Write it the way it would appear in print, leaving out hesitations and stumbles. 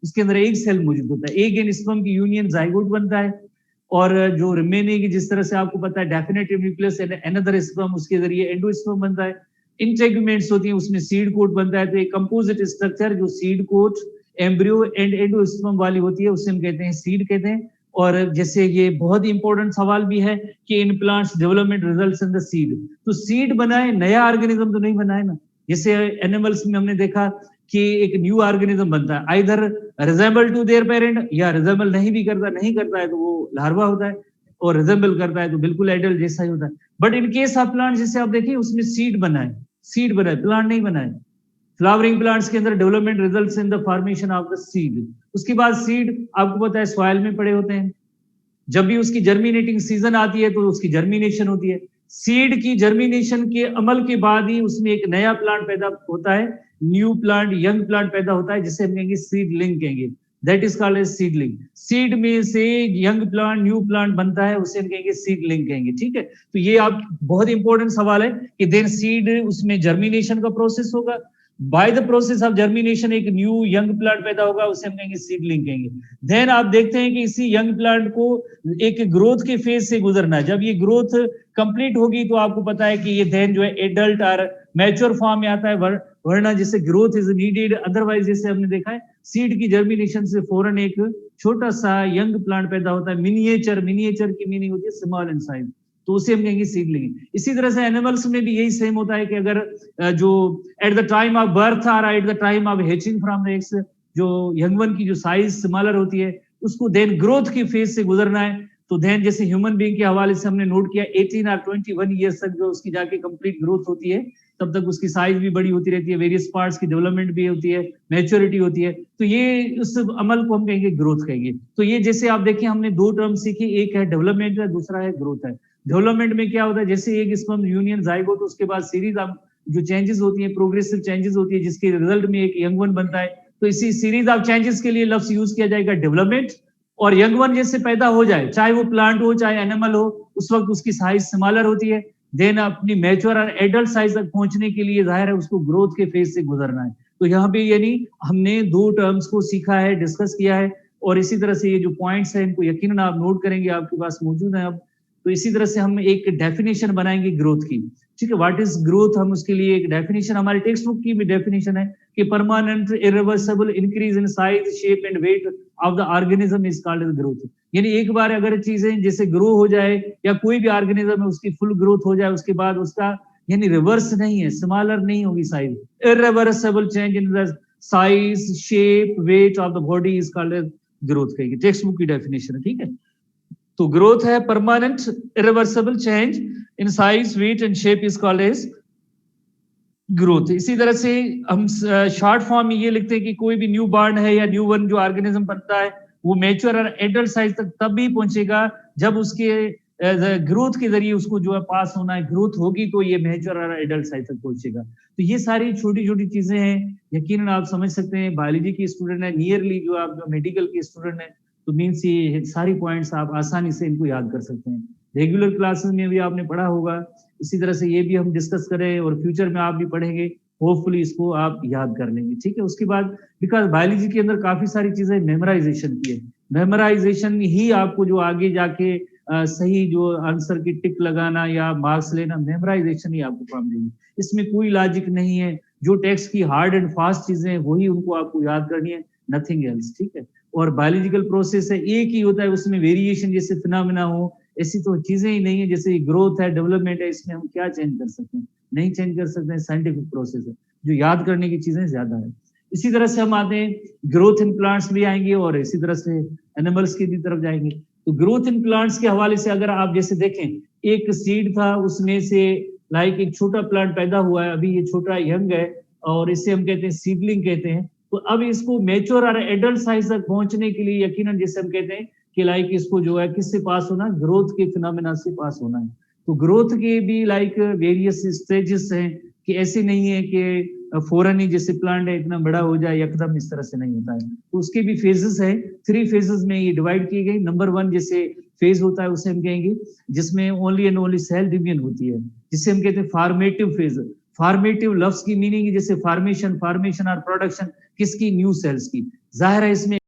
उसके अंदर एक सेल मौजूद होता है, एग एंड स्पर्म की यूनियन जाइगोट बनता है, और जो रिमेनिंग जिस तरह से आपको पता है definitive nucleus and another sperm, उसके जरिए एंडोस्पर्म बनता है, इंटेगुमेंट्स होती हैं, उसमें सीड कोट बनता है। तो एक कंपोजिट स्ट्रक्चर जो seed coat, embryo and endosperm वाली होती है उसे हम कहते हैं सीड कहते हैं। और जैसे ये बहुत ही इंपॉर्टेंट सवाल भी है कि in plants development results in the seed, तो सीड बनाए, नया ऑर्गेनिज्म तो नहीं बनाए ना। जैसे एनिमल्स में हमने देखा कि एक न्यू ऑर्गेनिज्म बनता है, either resemble to their parent, या रिजेंबल नहीं करता है तो वो लार्वा होता है, और रिजेंबल करता है तो बिल्कुल एडल्ट जैसा ही होता है। But in case of plant जैसे आप देखिए उसमें सीड बनाए, प्लांट नहीं बनाए। फ्लावरिंग प्लांट्स के अंदर development results in the formation of the seed. उसके बाद सीड आपको पता है सॉइल में पड़े होते हैं, जब भी उसकी जर्मिनेटिंग सीजन आती है तो उसकी जर्मिनेशन होती है। सीड की जर्मिनेशन के अमल के बाद ही उसमें एक नया प्लांट पैदा होता है, न्यू प्लांट, यंग प्लांट पैदा होता है, जिसे हम कहेंगे सीडलिंग कहेंगे, that is called as seedling. Seed में से यंग प्लांट, न्यू प्लांट बनता है, उसे हम कहेंगे सीडलिंग कहेंगे, ठीक है। तो ये आप बहुत इंपॉर्टेंट सवाल है कि देन सीड, उसमें जर्मिनेशन का प्रोसेस होगा, by the process of germination एक न्यू यंग प्लांट पैदा होगा, उसे हम कहेंगे सीडलिंग कहेंगे। देन आप देखते हैं कि इसी यंग प्लांट को एक ग्रोथ के फेज से गुजरना है। जब ये ग्रोथ कंप्लीट होगी तो आपको पता है कि ये देन जो है एडल्ट और मैच्योर फॉर्म में आता है, वरना जैसे ग्रोथ इज नीडेड, अदरवाइज जैसे हमने देखा है सीड की जर्मिनेशन से फौरन एक छोटा सा यंग प्लांट पैदा होता है, मिनिएचर की मीनिंग होती है स्मॉल इन साइज, तो उसे हम कहेंगे सीडलिंग। इसी तरह से एनिमल्स में भी यही सेम होता है कि अगर जो at the time of birth और at the time of hatching from the eggs, जो यंग वन की जो साइज स्मॉलर होती है उसको देन ग्रोथ की फेज से गुजरना है। तो देन जैसे ह्यूमन बीइंग के हवाले से हमने नोट किया 18 और 21 ईयर्स तक जो उसकी जाके कंप्लीट ग्रोथ होती है, तब तक उसकी साइज भी बड़ी होती रहती है, वेरियस पार्ट्स की डेवलपमेंट भी होती है, मैच्योरिटी होती है, तो ये उस अमल को हम कहेंगे ग्रोथ कहेंगे। तो ये जैसे आप देखिए हमने दो टर्म सीखी, एक है डेवलपमेंट है, दूसरा है ग्रोथ है। डेवलपमेंट में क्या होता है, जैसे एक स्पर्म यूनियन जाइगोट, उसके बाद सीरीज ऑफ जो चेंजेस होती है, प्रोग्रेसिव चेंजेस होती है, जिसके रिजल्ट में एक यंग वन बनता है। तो इसी सीरीज ऑफ चेंजेस के लिए लफ्ज यूज किया जाएगा डेवलपमेंट। और यंग वन जैसे पैदा हो जाए, चाहे वो प्लांट हो चाहे एनिमल हो, उस वक्त उसकी साइज स्मॉलर होती है, देन अपनी मैच्योर और एडल्ट साइज तक पहुंचने के लिए जाहिर है उसको ग्रोथ के फेज से गुजरना है। तो यहाँ पे यानी हमने दो टर्म्स को सीखा है, डिस्कस किया है, और इसी तरह से ये जो पॉइंट्स है इनको यकीनन आप नोट करेंगे, आपके पास मौजूद है अब। तो इसी तरह से हम एक डेफिनेशन बनाएंगे ग्रोथ की, ठीक है। व्हाट इज ग्रोथ, हम उसके लिए एक डेफिनेशन, हमारे टेक्स्ट बुक की भी डेफिनेशन है कि permanent irreversible increase in size, shape and weight of the organism is called as growth. यानी एक बार अगर चीजें जैसे ग्रो हो जाए, या कोई भी ऑर्गेनिज्म है उसकी फुल ग्रोथ हो जाए, उसके बाद उसका यानी रिवर्स नहीं है, स्मॉलर नहीं होगी size, irreversible change in the size, shape, weight of the body is called as growth कहेंगे, टेक्स्ट बुक की डेफिनेशन है, ठीक है। तो ग्रोथ है permanent irreversible change in size, weight and shape is called as growth. इसी तरह से हम शॉर्ट फॉर्म में ये लिखते हैं कि कोई भी न्यू बॉर्न है या न्यू वन जो ऑर्गेनिज्म बनता है, वो मैच्योर और एडल्ट साइज तक तब भी पहुंचेगा जब उसके ग्रोथ के जरिए उसको जो है पास होना है, ग्रोथ होगी तो ये मैच्योर और एडल्ट साइज तक पहुंचेगा। तो ये सारी छोटी छोटी चीजें हैं, यकीनन आप समझ सकते हैं। बायोलॉजी के स्टूडेंट है, नियरली जो आप जो मेडिकल के स्टूडेंट है, तो मीन्स ये सारी पॉइंट्स आप आसानी से इनको याद कर सकते हैं। रेगुलर क्लासेस में भी आपने पढ़ा होगा, इसी तरह से ये भी हम डिस्कस करें और फ्यूचर में आप भी पढ़ेंगे, होपफुली इसको आप याद कर लेंगे, ठीक है। उसके बाद बिकॉज बायोलॉजी के अंदर काफी सारी चीजें मेमोराइजेशन की है, मेमोराइजेशन ही आपको जो आगे जाके सही जो आंसर की टिक लगाना या मार्क्स लेना, मेमोराइजेशन ही आपको काम देगी। इसमें कोई लॉजिक नहीं है, जो टेक्स्ट की हार्ड एंड फास्ट चीजें हैं वही उनको आपको याद करनी है, नथिंग एल्स, ठीक है। और बायोलॉजिकल प्रोसेस है, एक ही होता है, उसमें वेरिएशन जैसे फिनोमेना हो, ऐसी तो चीजें ही नहीं है। जैसे ग्रोथ है, डेवलपमेंट है, इसमें हम क्या चेंज कर सकते हैं, नहीं चेंज कर सकते हैं, साइंटिफिक प्रोसेस है, जो याद करने की चीजें ज्यादा है। इसी तरह से हम आते हैं ग्रोथ इन प्लांट्स भी आएंगे और इसी तरह से एनिमल्स की भी तरफ जाएंगे। तो ग्रोथ इन प्लांट्स के हवाले से अगर आप जैसे देखें, एक सीड था, उसमें से लाइक एक छोटा प्लांट पैदा हुआ है, अभी ये छोटा यंग है, और इसे हम कहते हैं सीडलिंग कहते हैं। तो अब इसको मैच्योर और एडल्ट साइज तक पहुंचने के लिए यकीनन जैसे हम कहते हैं कि लाइक इसको जो है किससे पास होना, ग्रोथ के फिनोमेना से पास होना है। तो ग्रोथ के भी लाइक वेरियस स्टेजेस हैं, कि ऐसे नहीं है कि फौरन ही जैसे प्लांट है इतना बड़ा हो जाए, एकदम इस तरह से नहीं होता है। तो उसके भी फेजेस है, 3 फेजेस में ये डिवाइड की गई। नंबर 1 जैसे फेज होता है उसे हम कहेंगे जिसमें only and only cell division होती है, जिसे हम कहते हैं फॉर्मेटिव फेज। फॉर्मेटिव लफ्ज की मीनिंग जैसे फॉर्मेशन और प्रोडक्शन किसकी, न्यू सेल्स की। जाहिर है इसमें